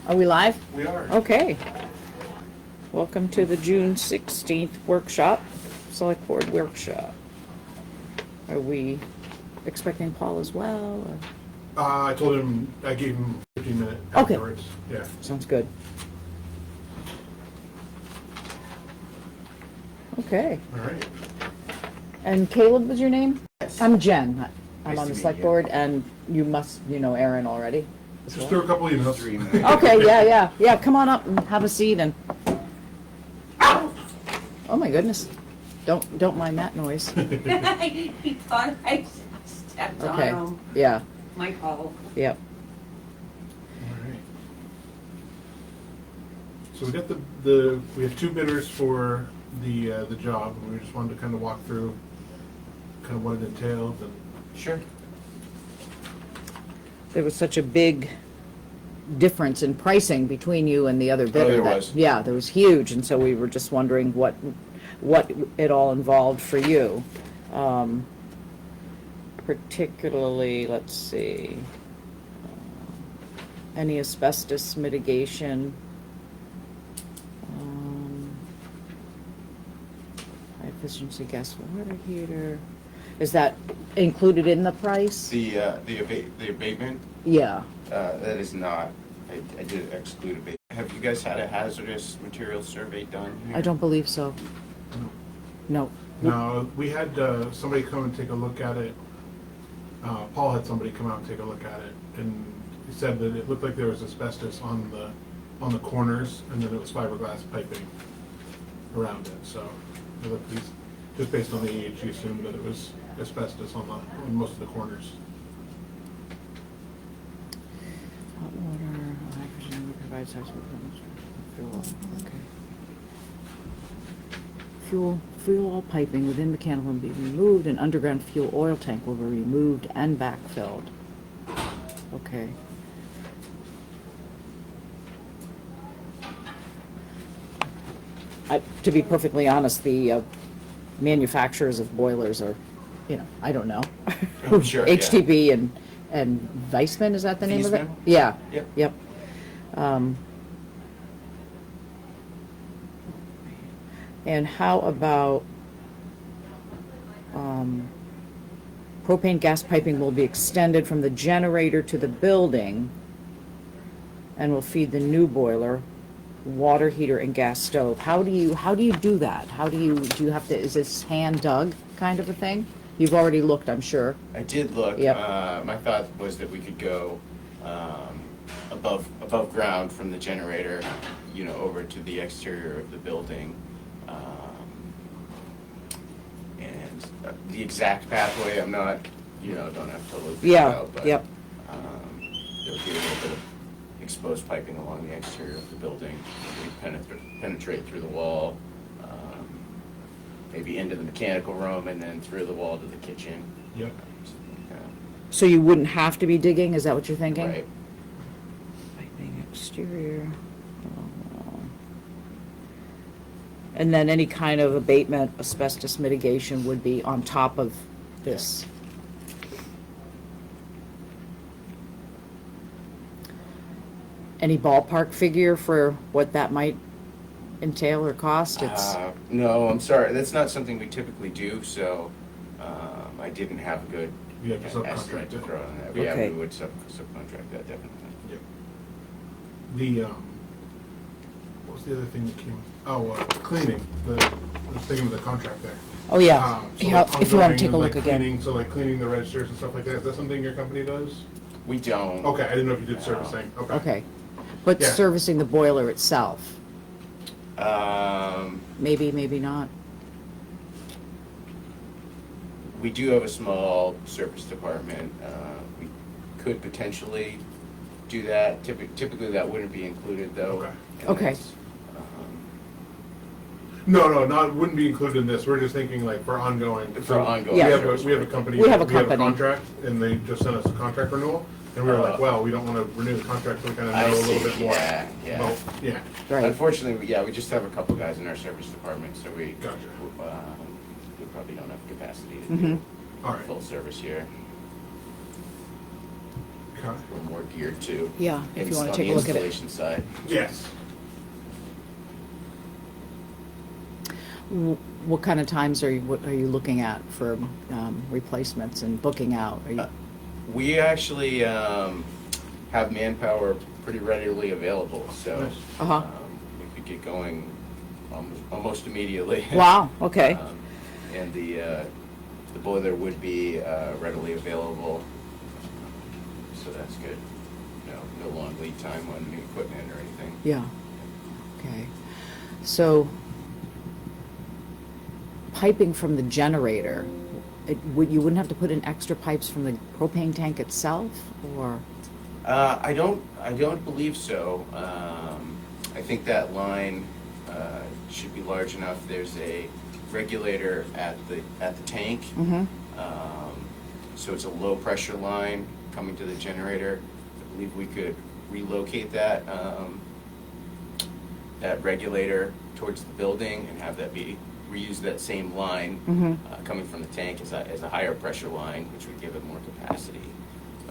Are we live? We are. Okay. Welcome to the June 16th workshop, Selectboard workshop. Are we expecting Paul as well? Or? I told him, I gave him 15 minutes Okay. afterwards. Yeah. Sounds good. Okay. All right. And Caleb was your name? Yes. I'm Jen. I'm Nice on the to select meet you. board, and you know Aaron already. as Just well? threw a couple emails. 3 minutes. Okay, yeah. Come on up and have a seat and. Oh my goodness! Don't mind that noise. He thought I stepped Okay. on him. Yeah. My fault. Yep. All right. So we got we have two bidders for the job, and we just wanted to kind of walk through kind of what it entailed and. Sure. There was such a big difference in pricing between you and the other bidder. there that- was. Yeah, there was huge, and so we were just wondering what it all involved for you. Particularly, let's see, any asbestos mitigation. High efficiency gas water heater. Is that included in the price? The abatement, Yeah. that is not, I did exclude abatement. Have you guys had a hazardous materials survey done here? I don't believe so. No. No, we had somebody come and take a look at it. Paul had somebody come out and take a look at it, and he said that it looked like there was asbestos on the corners, and then it was fiberglass piping around it. So, it looked, just based on the age, he assumed that it was asbestos on most of the corners. Hot water, hydrogen provides fuel. Okay. Fuel oil piping within mechanical will be removed, and underground fuel oil tank will be removed and backfilled. Okay. To be perfectly honest, the manufacturers of boilers are, I don't know. Oh, sure, yeah. HTB and Weissman, is that the name of it? Weissman? Yeah. Yep. And how about propane gas piping will be extended from the generator to the building and will feed the new boiler, water heater, and gas stove. How do you do that? Do you have to, is this hand dug kind of a thing? You've already looked, I'm sure. I did look. Yep. My thought was that we could go above ground from the generator, over to the exterior of the building. And the exact pathway, I'm not, don't have to look it out. But, Yep. There would be a little bit of exposed piping along the exterior of the building. We penetrate through the wall, maybe into the mechanical room, and then through the wall to the kitchen. Yep. Something like that. So you wouldn't have to be digging, is that what you're thinking? Right. Piping exterior. And then any kind of abatement, asbestos mitigation would be on top of this. Any ballpark figure for what that might entail or cost? It's No, I'm sorry. That's not something we typically do, so I didn't have a good We have to subcontract estimate to it. throw on that. But Okay. yeah, we would subcontract that, definitely. Yep. The what was the other thing that came? Oh, cleaning. The thing with the contract there. Oh, yeah. So Yeah, like if you want to ongoing take a and, look like, again. Cleaning, so like cleaning the registers and stuff like that. Is that something your company does? We don't. Okay, I didn't know if you did servicing. Okay. Okay. But Yeah. servicing the boiler itself, Um, maybe not. we do have a small service department. We could potentially do that. Typically, that wouldn't be included, though. Okay. And Okay. that's, No, wouldn't be included in this. We're just thinking like for ongoing. For So ongoing Yeah. We have a company. We have a company. contract, and they just sent us a contract renewal, and we were like, well, we don't want to renew the contract, so we kind of know I a see. little bit more. Yeah. Well, yeah. Right. Unfortunately, we just have a couple guys in our service department, so we Gotcha. we probably don't have capacity to Mhm. do All right. full service here. Okay. Okay. We're more geared to. Yeah, if you wanna on take the a look at it. installation side. Yes. What kind of times what are you looking at for replacements and booking out? Are you, We actually have manpower pretty readily available, so Nice. Uh-huh. we could get going almost immediately. Wow, okay. And the boiler would be readily available, so that's good. No long lead time on new equipment or anything. Yeah, okay. So, piping from the generator, you wouldn't have to put in extra pipes from the propane tank itself, or? I don't believe so. I think that line should be large enough. There's a regulator at the tank. Mm-hmm. So it's a low pressure line coming to the generator. I believe we could relocate that regulator towards the building and have that reuse that same line coming from the tank as a higher pressure line, which would give it more capacity.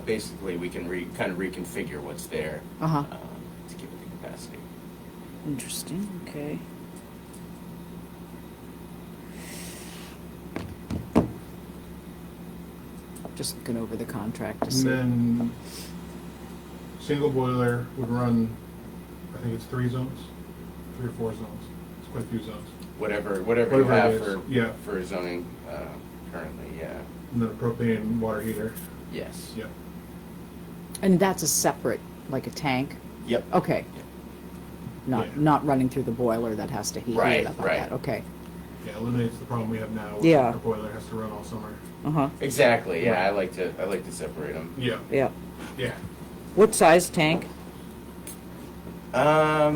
Basically, we can kind of reconfigure what's there Uh-huh. to give it the capacity. Interesting, okay. Just looking over the contract to And see. then single boiler would run, I think it's 3 zones, 3 or 4 zones. It's quite a few zones. Whatever you Whatever it have is, yeah. for zoning currently, yeah. And then a propane water heater. Yes. Yeah. And that's a separate, like a tank? Yep. Okay. Yep. Yeah. Not running through the boiler that has to heat Right, it up like right. that, okay. Yeah, eliminates the problem we have now. Where Yeah. The boiler has to run all summer. Uh-huh, Exactly. Yeah, Right. I like to separate them. Yeah. yeah. Yeah. What size tank? I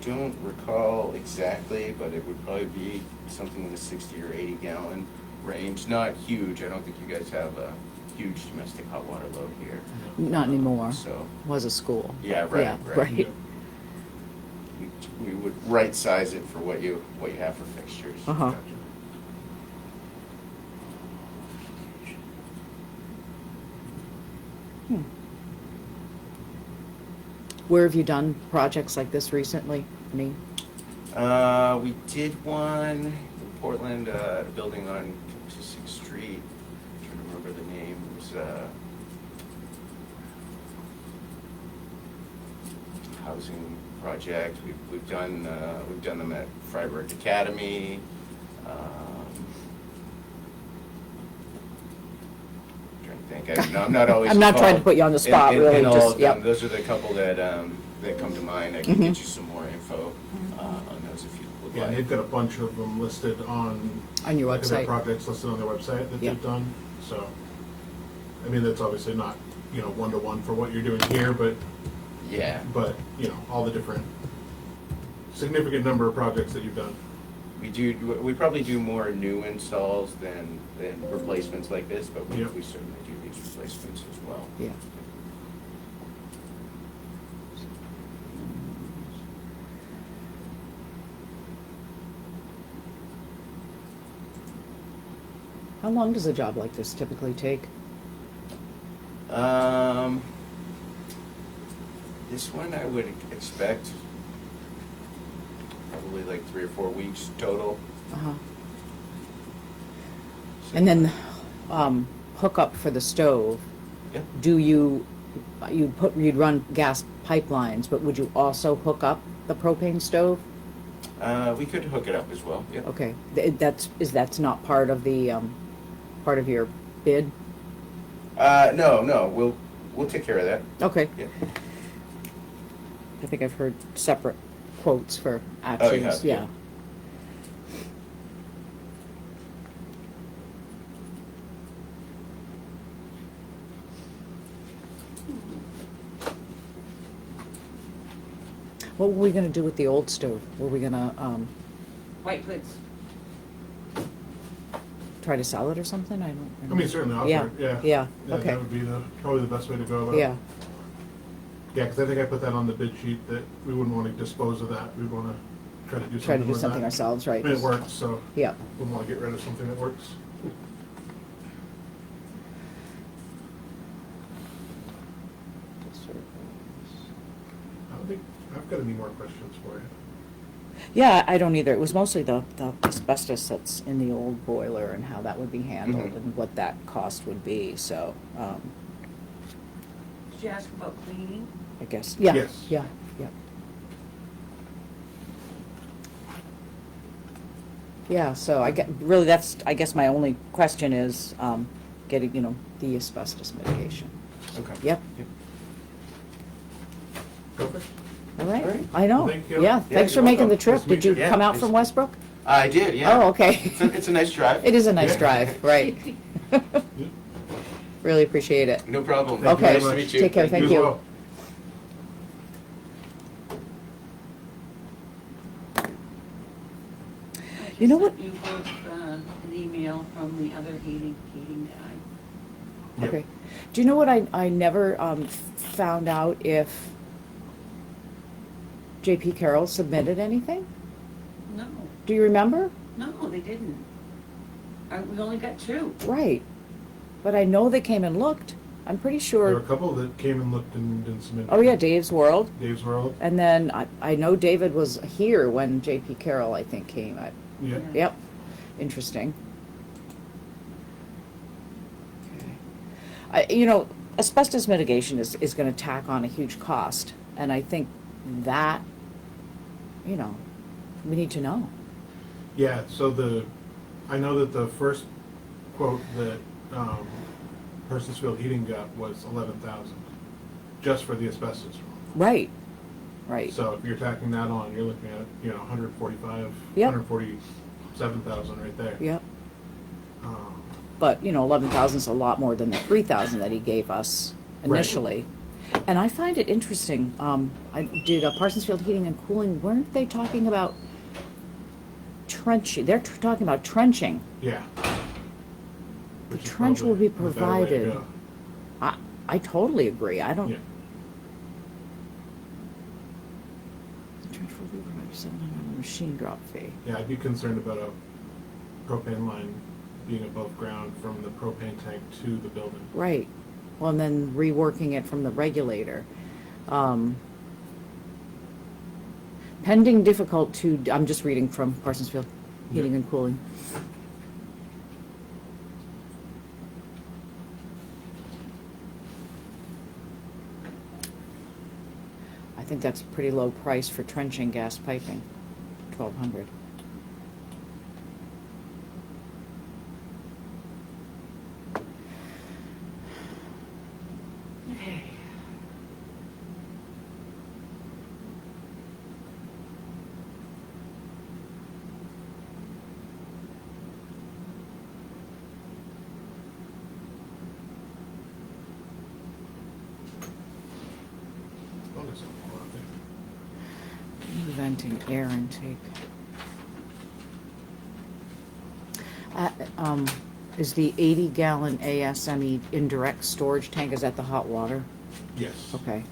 don't recall exactly, but it would probably be something in the 60 or 80 gallon range. Not huge. I don't think you guys have a huge domestic hot water load here. Not anymore. So Was a school. yeah, right, Yeah, right. right. Yeah. We would right size it for what you have for fixtures. Uh-huh. Gotcha. Hmm. Where have you done projects like this recently? Any? We did one in Portland, a building on 56th Street. I'm trying to remember the name. It was housing project. We've done them at Freiburg Academy. Trying to think. I'm not always. I'm not trying to involved put you on the spot, in really, all just, of them. yep. Those are the couple that come to mind. I can Mhm. get you some more info on those if you would Yeah, like. they've got a bunch of them listed on. On your I think their website? projects listed on their website that Yeah. they've done, so. I mean, that's obviously not, 1-to-1 for what you're doing here, but, Yeah. all the different significant number of projects that you've done. We probably do more new installs than replacements like this, but we Yep. certainly do these replacements as well. Yeah. How long does a job like this typically take? This one I would expect probably like 3 or 4 weeks total. Uh-huh. And then, hook up for the stove, Yeah. do you'd run gas pipelines, but would you also hook up the propane stove? We could hook it up as well. Yeah. Okay, that's not part of the, part of your bid? No, we'll take care of that. Okay, Yeah. I think I've heard separate quotes for Oh, you actions, have, yeah. yeah. What were we gonna do with the old stove? Were we gonna, White goods. try to sell it or something? I don't. I mean, certainly offer Yeah, it, yeah. yeah, okay. That would be probably the best way to go about it. Yeah, Yeah, because I think I put that on the bid sheet, that we wouldn't want to dispose of that, we'd want to try to do try to something do with something that. ourselves, right? I mean, it works, so Yeah, wouldn't want to get rid of something that works. I don't think, I've got any more questions for you. Yeah, I don't either. It was mostly the asbestos that's in the old boiler and how that would be handled Mhm. and what that cost would be, so, Did you ask about cleaning? I guess, yeah, Yes. yeah, yeah. Yeah, so really, that's, I guess my only question is, getting, the asbestos mitigation. Okay. Yep, Perfect. all right, All right. I know, Well, thank you. yeah, Yeah, thanks for you're making the welcome. trip. Nice to meet Did you you. Yeah, come out nice- from Westbrook? I did, yeah. Oh, okay. It's a nice drive. It is a nice Yeah. drive, right. Really appreciate it. No problem. Thank you Okay, very Nice to much. meet you. take care, thank as you. well. You know what- You both, an email from the other heating guy. Yep. Okay. Do you know what I never found out if J.P. Carroll submitted anything? No, Do you remember? no, they didn't. We only got two. Right. But I know they came and looked. I'm pretty There were a sure. couple that came and looked and didn't submit. Oh, yeah, Dave's World. Dave's World. And then I know David was here when J.P. Carroll, I think, came. Yeah. Yep. Interesting. Okay. Asbestos mitigation is going to tack on a huge cost. And I think that, we need to know. Yeah, so I know that the first quote that Parsonsfield Heating got was 11,000, just for the asbestos room. Right. Right. So if you're tacking that on, you're looking at 145, Yep. 147,000 right there. Yep. Um, But, 11,000 is a lot more than the 3,000 that he gave us Right. initially. And I find it interesting, did Parsonsfield Heating and Cooling, weren't they talking about trenching? They're talking about trenching. yeah. The Which is trench will probably be the better way to provided. go. I totally agree. I don't. Yeah. The trench will be provided, $700 machine drop fee. Yeah, I'd be concerned about a propane line being above ground from the propane tank to the building. Right. Well, and then reworking it from the regulator. Pending difficult to, I'm just reading from Parsonsfield Heating Yeah. and Cooling. I think that's a pretty low price for trenching gas piping, 1,200. Okay. Oh, there's a lot there. Venting air intake. Is the 80-gallon ASME indirect storage tank, is that the hot water? Yes. Okay.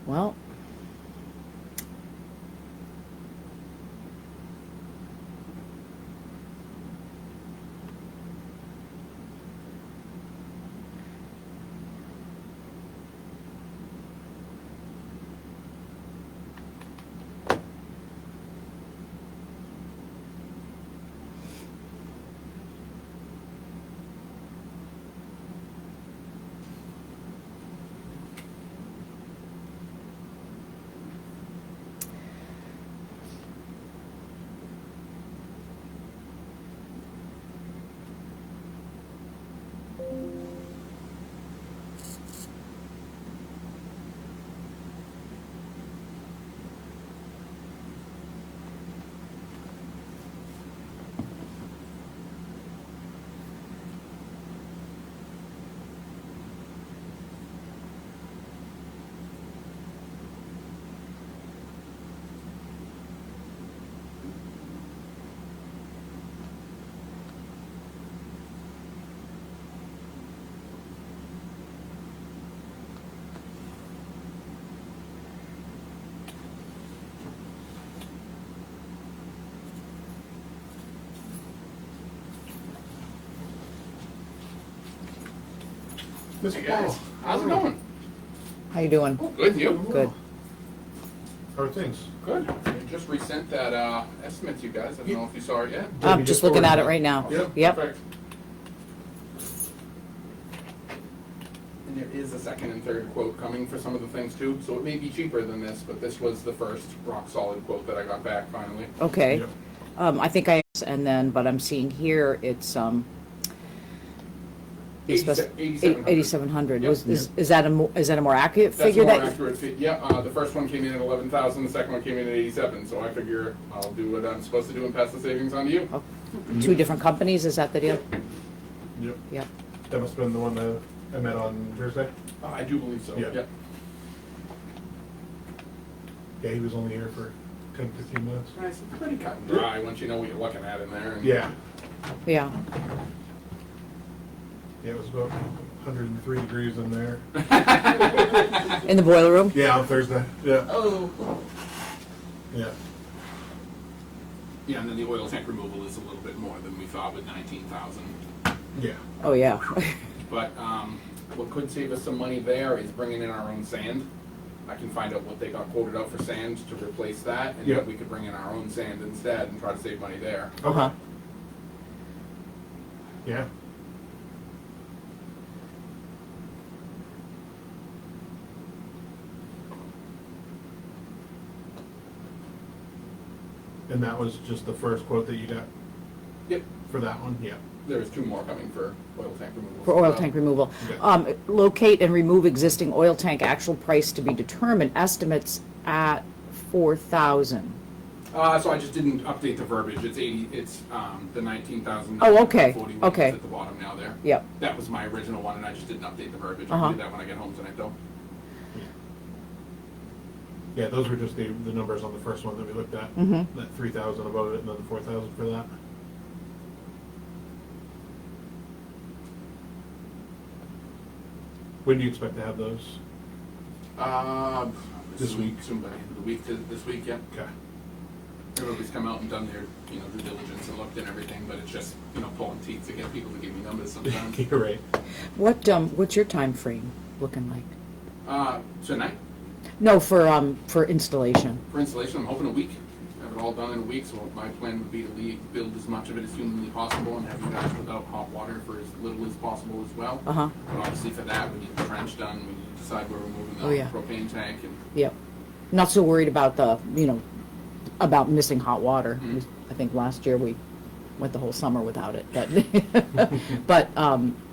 Well, Mr. Hey guys, Paul, how's it going? How you doing? Oh, good, you? Good. How are things? Good. I just resent that estimate to you guys. I don't know if you saw it yet. Yeah, we I'm just just looking at it forwarded right now. Yep. Yep. Perfect. And there is a second and third quote coming for some of the things too, so it may be cheaper than this, but this was the first rock solid quote that I got back finally. Okay. Yep. I think and then, but I'm seeing here, it's, it's supposed- 8,700. 8,700. Yep. Is that a more accurate That's a figure? more that accurate yeah, the first one came in at 11,000, the second one came in at 87, so I figure I'll do what I'm supposed to do and pass the savings on to you. Oh, two different companies, is that the deal? Yep. Yep. That must have been the one that I met on Thursday. I do believe so, Yeah. yeah. Yeah, he was only here for 10, 15 minutes. Nice, it's pretty cut and dry once you know what you're looking at in there. And Yeah. Yeah. Yeah, it was about 103 degrees in there. In the boiler room? Yeah, on Thursday. Yeah. Oh, Yeah. Yeah, and then the oil tank removal is a little bit more than we thought with 19,000. Yeah. Oh, yeah. But what could save us some money there is bringing in our own sand. I can find out what they got quoted out for sand to replace that, and Yeah. then we could bring in our own sand instead and try to save money there. Okay. Uh-huh. Yeah. And that was just the first quote that you got Yep, for that one? Yeah. there's two more coming for oil tank removal. For oil tank removal. Okay. Locate and remove existing oil tank, actual price to be determined, estimates at 4,000. So I just didn't update the verbiage. It's 80. It's the 19,000. Oh, okay, 41 okay. is at the bottom now there. Yep. That was my original one, and I just didn't update the verbiage. Uh-huh. I'll do that when I get home tonight, though. Yeah, those were just the numbers on the first one that we looked at. Mhm. That 3,000 above it and then the 4,000 for that. When do you expect to have those? This soon- week. Soon by the end of the week. This week, yeah. Okay. Everybody's come out and done their, due diligence and looked and everything, but it's just, pulling teeth to get people to give me numbers sometimes. You're right. What's your time frame looking like? Tonight, No, for installation. for installation, I'm hoping a week. Have it all done in a week, so my plan would be to build as much of it as humanly possible and have you guys without hot water for as little as possible as well. Uh-huh. But obviously for that, we need the trench done, we need to decide where we're moving Oh, yeah. the propane tank and, Yep. Not so worried about about missing hot water. Mhm. I think last year we went the whole summer without it, but,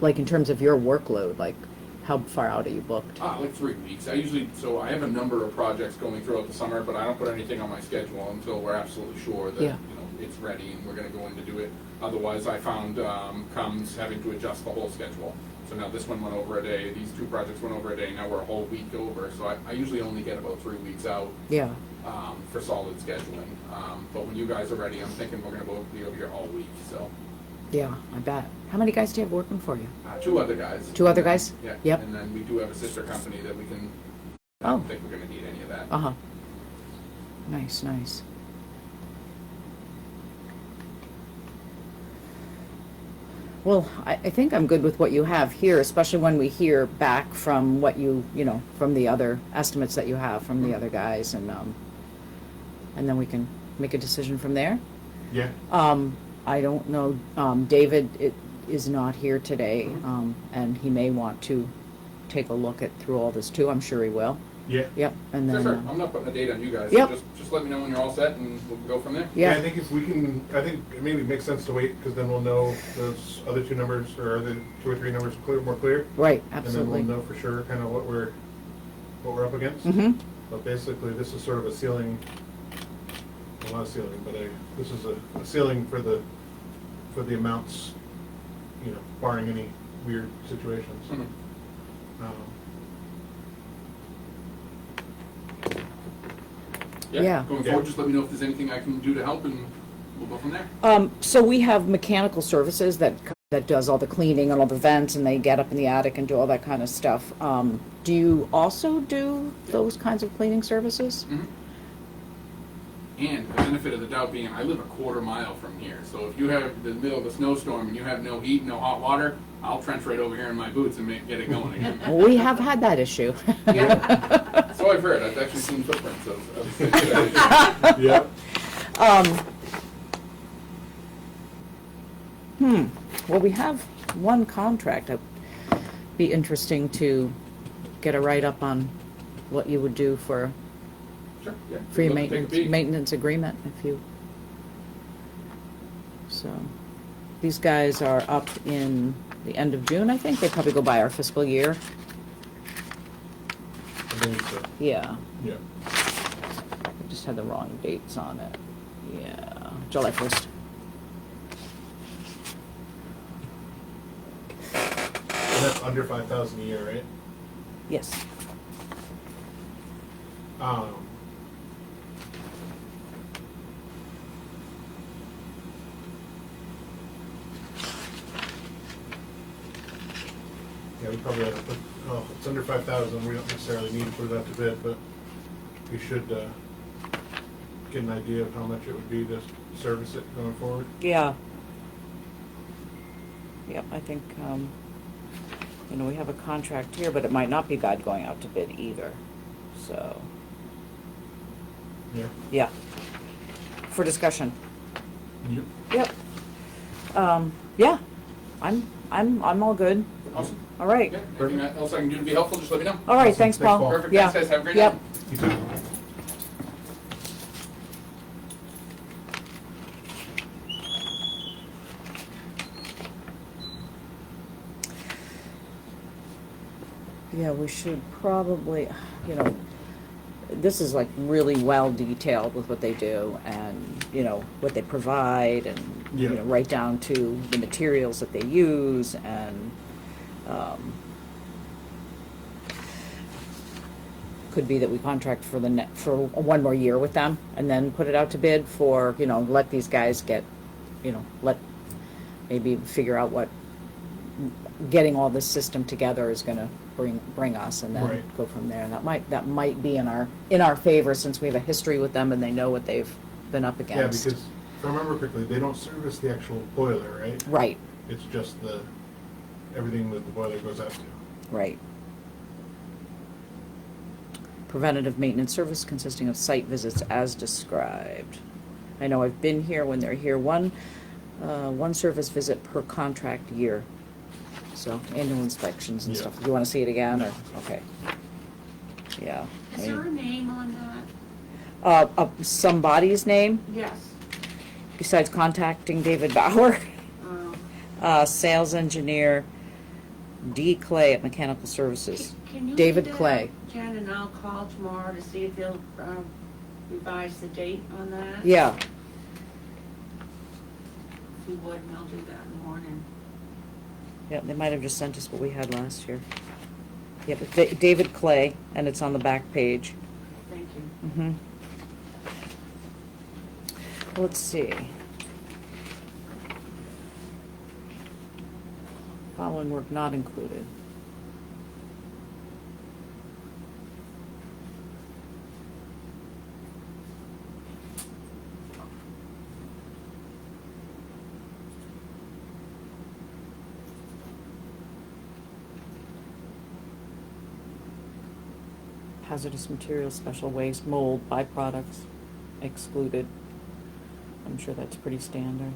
like in terms of your workload, like how far out are you booked? like 3 weeks. I have a number of projects going throughout the summer, but I don't put anything on my schedule until we're absolutely sure that, Yeah. it's ready and we're gonna go in to do it. Otherwise, I found, comes having to adjust the whole schedule. So now this one went over a day, these two projects went over a day, now we're a whole week over. So I usually only get about 3 weeks out, Yeah. for solid scheduling. But when you guys are ready, I'm thinking we're gonna be over here all week, so. Yeah, I bet. How many guys do you have working for you? 2 other guys. Two other guys? Yeah. Yep. And then we do have a sister company that we can, I Oh. don't think we're gonna need any of that. Uh-huh. Nice, nice. Well, I think I'm good with what you have here, especially when we hear back from what from the other estimates that you have from the other guys, and then we can make a decision from there. Yeah. I don't know, David is not here today, and he may want to take a look through all this too. I'm sure he will. Yeah. Yep, and then. Sure. I'm not putting a date on you guys. Yep. So just let me know when you're all set and we'll go from there. Yeah. I think if we can, I think it maybe makes sense to wait because then we'll know those other two numbers or the 2 or 3 numbers more clear. Right, And absolutely. then we'll know for sure kind of what we're up against. Mm-hmm. But basically, this is sort of a ceiling, well, not a ceiling, but this is a ceiling for the amounts, barring any weird situations. Mhm. Yeah. Going Yeah. forward, just let me know if there's anything I can do to help and we'll go from there. So we have mechanical services that does all the cleaning and all the vents, and they get up in the attic and do all that kind of stuff. Do you also do those kinds of cleaning services? Mhm. And the benefit of the doubt being, I live a quarter mile from here, so if you have the middle of a snowstorm and you have no heat, no hot water, I'll trench right over here in my boots and get it going again. We have had that issue. Yeah. So I've heard. I've actually seen footprints of that. Yeah. Well, we have one contract. It'd be interesting to get a write-up on what you would do for Sure, yeah. for your Love to take a maintenance, peek. maintenance agreement, if you. So, these guys are up in the end of June, I think. They probably go by our fiscal year. I believe so. Yeah, Yeah. I just had the wrong dates on it. Yeah, July 1st. And that's under 5,000 a year, right? Yes. Yeah, we probably ought to put, oh, it's under 5,000, we don't necessarily need to put it out to bid, but we should, get an idea of how much it would be to service it going forward. Yeah. Yep, I think, we have a contract here, but it might not be bad going out to bid either, so, Yeah. yeah. For discussion. Yep. Yep. Yeah, I'm all good. Awesome. All right. Yeah, anything else I can do to be helpful, just let me know. All right, Awesome. thanks, Thanks, Paul. Paul. Perfect, Yeah. thanks guys, have a great Yep. night. You too. Yeah, we should probably, this is like really well detailed with what they do and, what they provide and, Yeah. right down to the materials that they use and, could be that we contract for for one more year with them and then put it out to bid for, let these guys get, maybe figure out what getting all this system together is gonna bring us and then Right. go from there. And that might be in our favor since we have a history with them and they know what they've been up Yeah, against. because if I remember correctly, they don't service the actual boiler, right? Right, It's just everything that the boiler goes out to. right. Preventative maintenance service consisting of site visits as described. I know I've been here when they're here, one service visit per contract year. So annual inspections and Yeah. stuff. Do you wanna see it again or, okay. Yeah. I Is there a mean, name on that? somebody's name Yes. besides contacting David Bauer, Uh, sales engineer D. Clay at Mechanical Services. Can you David do that, Clay. Jen, and I'll call tomorrow to see if they'll revise the date on that? Yeah, If you would, and I'll do that in the morning. yeah, they might have just sent us what we had last year. Yep, it's David Clay, and it's on the back page. Thank you. Mm-hmm. Let's see. Following work not included. Hazardous materials, special waste, mold, byproducts excluded. I'm sure that's pretty standard.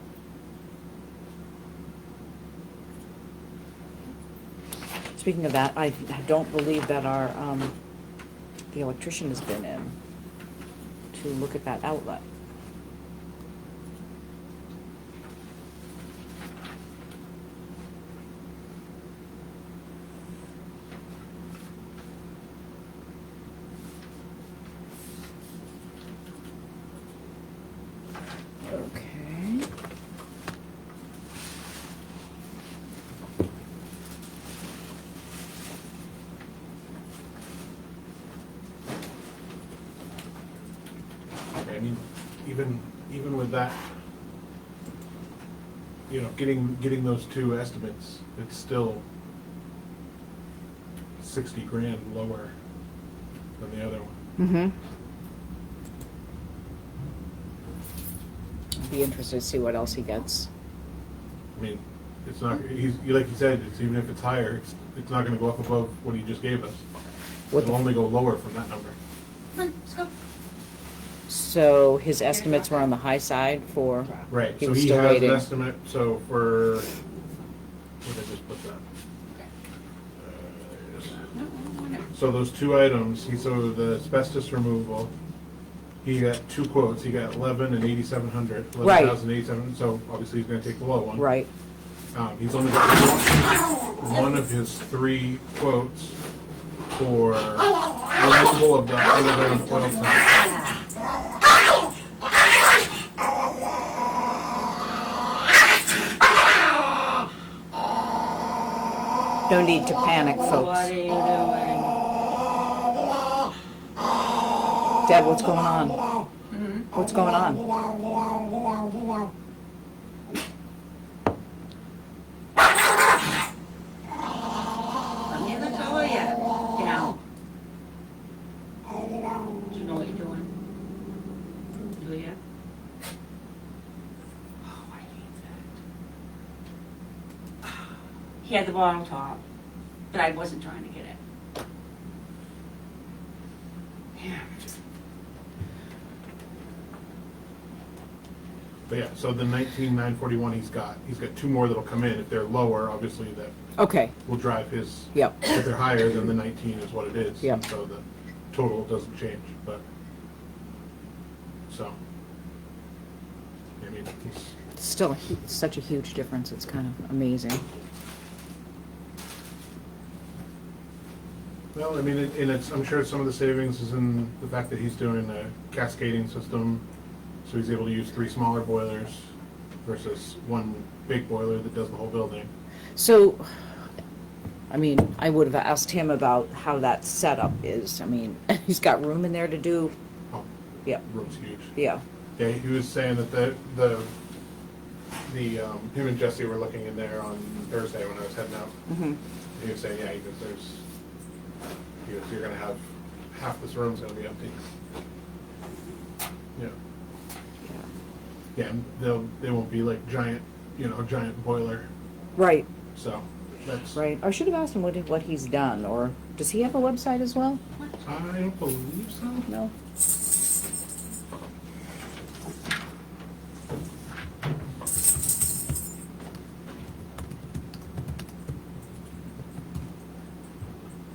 Speaking of that, I don't believe that our, the electrician has been in to look at that outlet. Okay. I mean, even with that, getting those two estimates, it's still 60 grand lower than the other one. Mm-hmm. be interested to see what else he gets. I mean, it's not, like you said, it's, even if it's higher, it's not gonna go up above what he just gave us. What It'll the- only go lower from that number. Come on, let's go. So his estimates were on the high side for, Right, He so was he still has an waiting. estimate, so for, where did I just put that? No, whatever. So those two items, so the asbestos removal, he got two quotes, he got 11 and 8,700, Right. 11,800, so obviously he's gonna take the low one. right, He's only got one of his three quotes for removal of the underground oil tank. no need to panic, What folks. are you doing? Deb, what's going on? What's going on? I'm near the door yet. Down. Do you know what you're doing? Do you? Oh, I hate that. He had the bottom top, but I wasn't trying to get it. Yeah. But yeah, so the 19,941 he's got two more that'll come in. If they're lower, obviously that Okay, will drive his. yep, If they're higher, then the 19 is what it is. Yeah. And so the total doesn't change, but, so. I mean, he's, still such a huge difference, it's kind of amazing. well, I mean, and it's, I'm sure some of the savings is in the fact that he's doing a cascading system, so he's able to use 3 smaller boilers versus 1 big boiler that does the whole building. So, I mean, I would have asked him about how that setup is. I mean, he's got room in there to do, Oh, yeah, room's huge. yeah, Yeah, he was saying that him and Jesse were looking in there on Thursday when I was heading out. mhm, He was saying, yeah, he goes, you're gonna have, half this room's gonna be empty. Yeah, yeah, and they won't be like giant boiler, right, so that's. right. I should have asked him what he's done, or does he have a website as well? I don't believe so. No?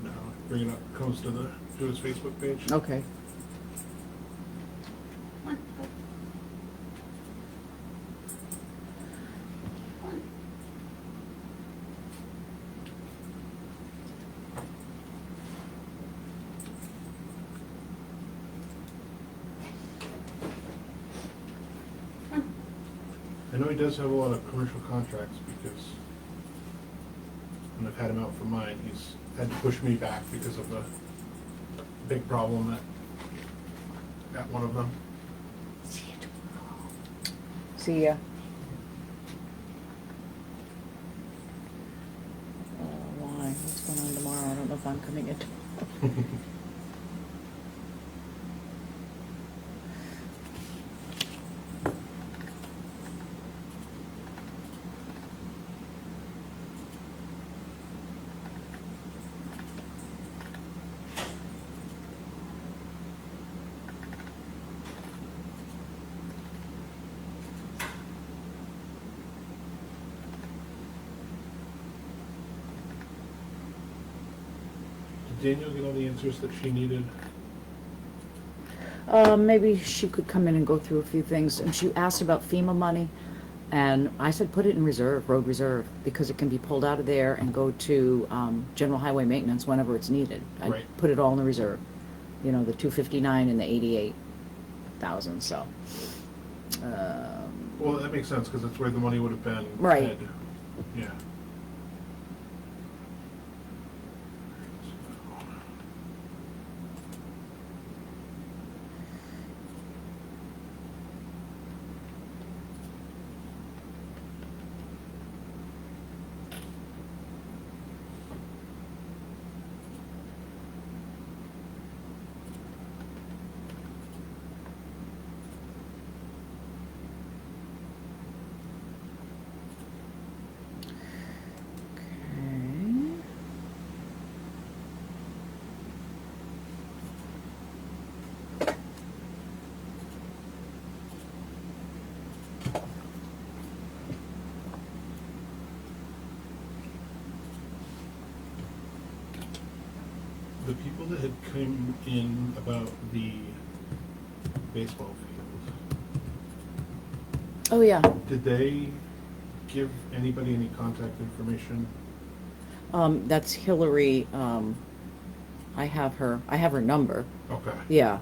No, bring it up, comes to his Facebook page. Okay. Come on, go. Come on. Come on. I know he does have a lot of commercial contracts because when I've had him out for mine, he's had to push me back because of a big problem at one of them. See you tomorrow. See ya. Why? What's going on tomorrow? I don't know if I'm coming in tomorrow. Did Daniel get all the answers that she needed? Maybe she could come in and go through a few things, and she asked about FEMA money, and I said, put it in reserve, road reserve, because it can be pulled out of there and go to, general highway maintenance whenever it's needed. I Right. put it all in the reserve, you know, the 259 and the 88,000, so. Well, that makes sense, because that's where the money would have been. Right. had- Yeah. came in about the baseball field. Oh, yeah. Did they give anybody any contact information? That's Hillary, I have her number, Okay. yeah.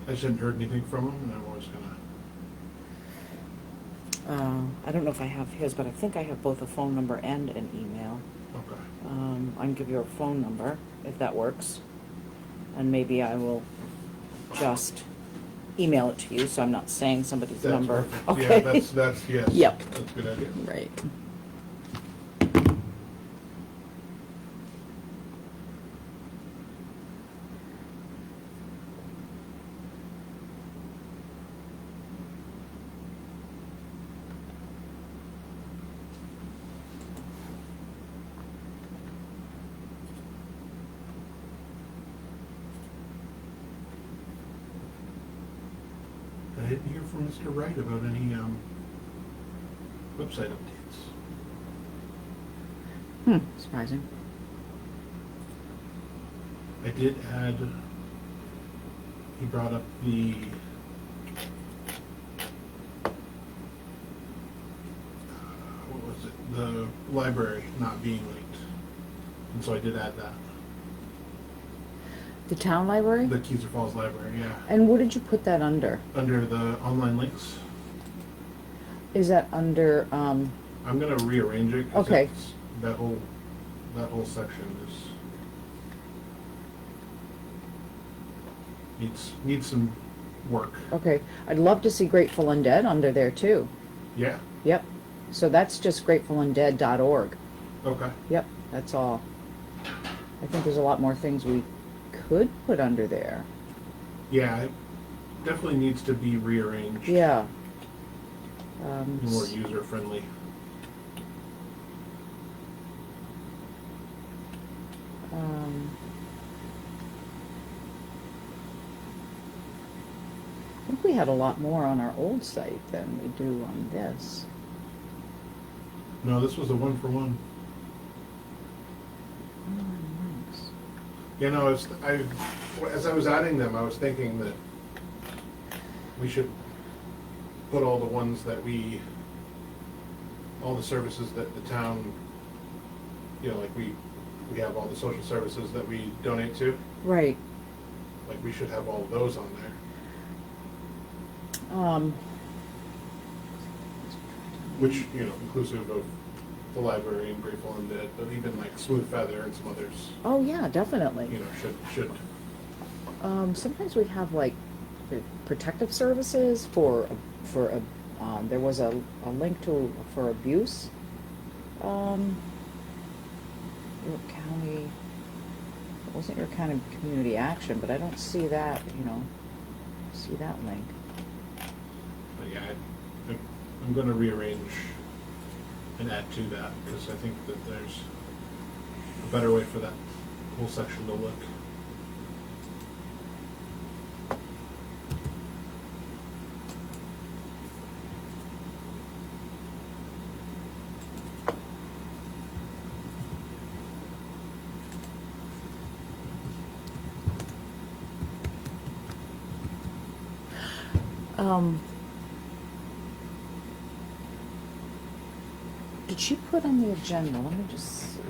I just hadn't heard anything from them, and I was gonna. I don't know if I have his, but I think I have both a phone number and an email. Okay. I can give you a phone number, if that works. And maybe I will just email it to you, so I'm not saying somebody's That's number. perfect. Okay. Yeah, that's yes. Yep. That's a good idea. Right. I didn't hear from Mr. Wright about any website updates. Surprising. I did add. He brought up the. What was it? The library not being linked, and so I did add that. The town library? The Keyser Falls Library, yeah. And what did you put that under? Under the online links, Is that under, I'm gonna rearrange it. 'Cause Okay. it's- that whole section is needs some work. okay, I'd love to see Grateful Undead under there too. Yeah. Yep. So that's just gratefulundead.org. Okay. Yep, that's all. I think there's a lot more things we could put under there. Yeah, it definitely needs to be rearranged. Yeah. More user friendly. I think we had a lot more on our old site than we do on this. No, this was a 1-for-1. You know, as I was adding them, I was thinking that we should put all the ones that all the services that the town, like we have all the social services that we donate to, Right. like we should have all of those on there. Which, inclusive of the library and Grateful Undead, but even like Smooth Feather and some others, Oh, yeah, definitely. should. Sometimes we have like the protective services for there was a link for abuse. York County, it wasn't York County Community Action, but I don't see that, see that link. But yeah, I'm going to rearrange and add to that because I think that there's a better way for that whole section to look. Did she put on the agenda? Let me just see.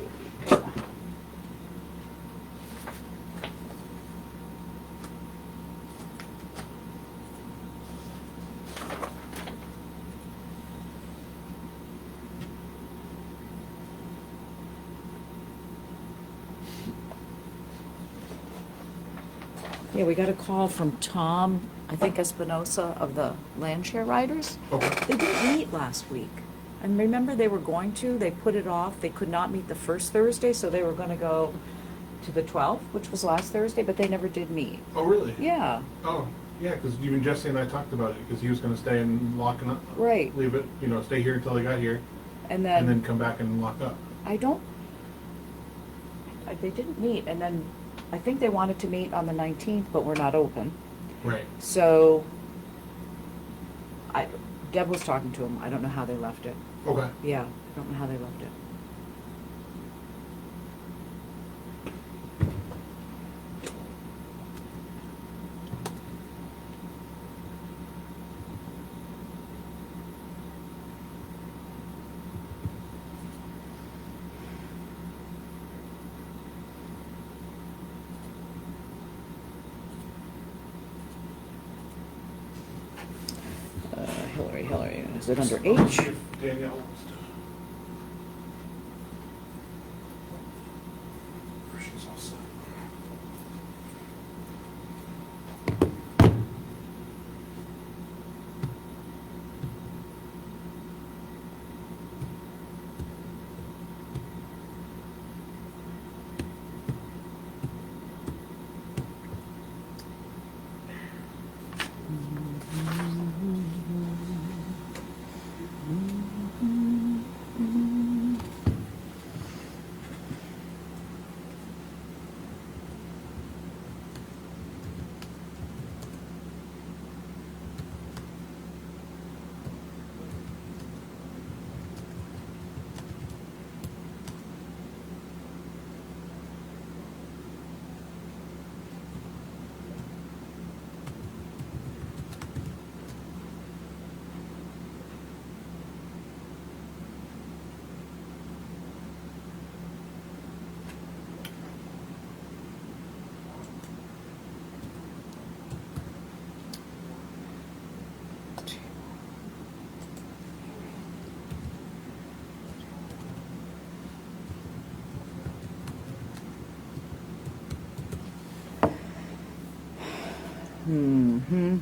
Yeah, we got a call from Tom, I think Espinosa of the Land Share Riders. Okay. They didn't meet last week. And remember, they were going to, they put it off. They could not meet the first Thursday, so they were going to go to the 12th, which was last Thursday, but they never did meet. Oh, really? Yeah, Oh, yeah, because even Jesse and I talked about it because he was going to stay and lock it up. right. Leave it, stay here until they got here And and then then come back and lock up. they didn't meet. And then I think they wanted to meet on the 19th, but we're not open. Right. So Deb was talking to him. I don't know how they left it. Okay. Yeah, I don't know how they left it. Hillary, is it under I'll H? see if Danielle wants to. Or she's all set. Mm-hmm.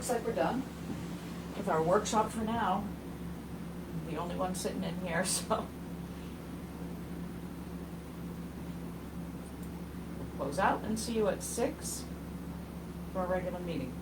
looks like we're done with our workshop for now. I'm the only one sitting in here, so. We'll close out and see you at 6 for our regular meeting.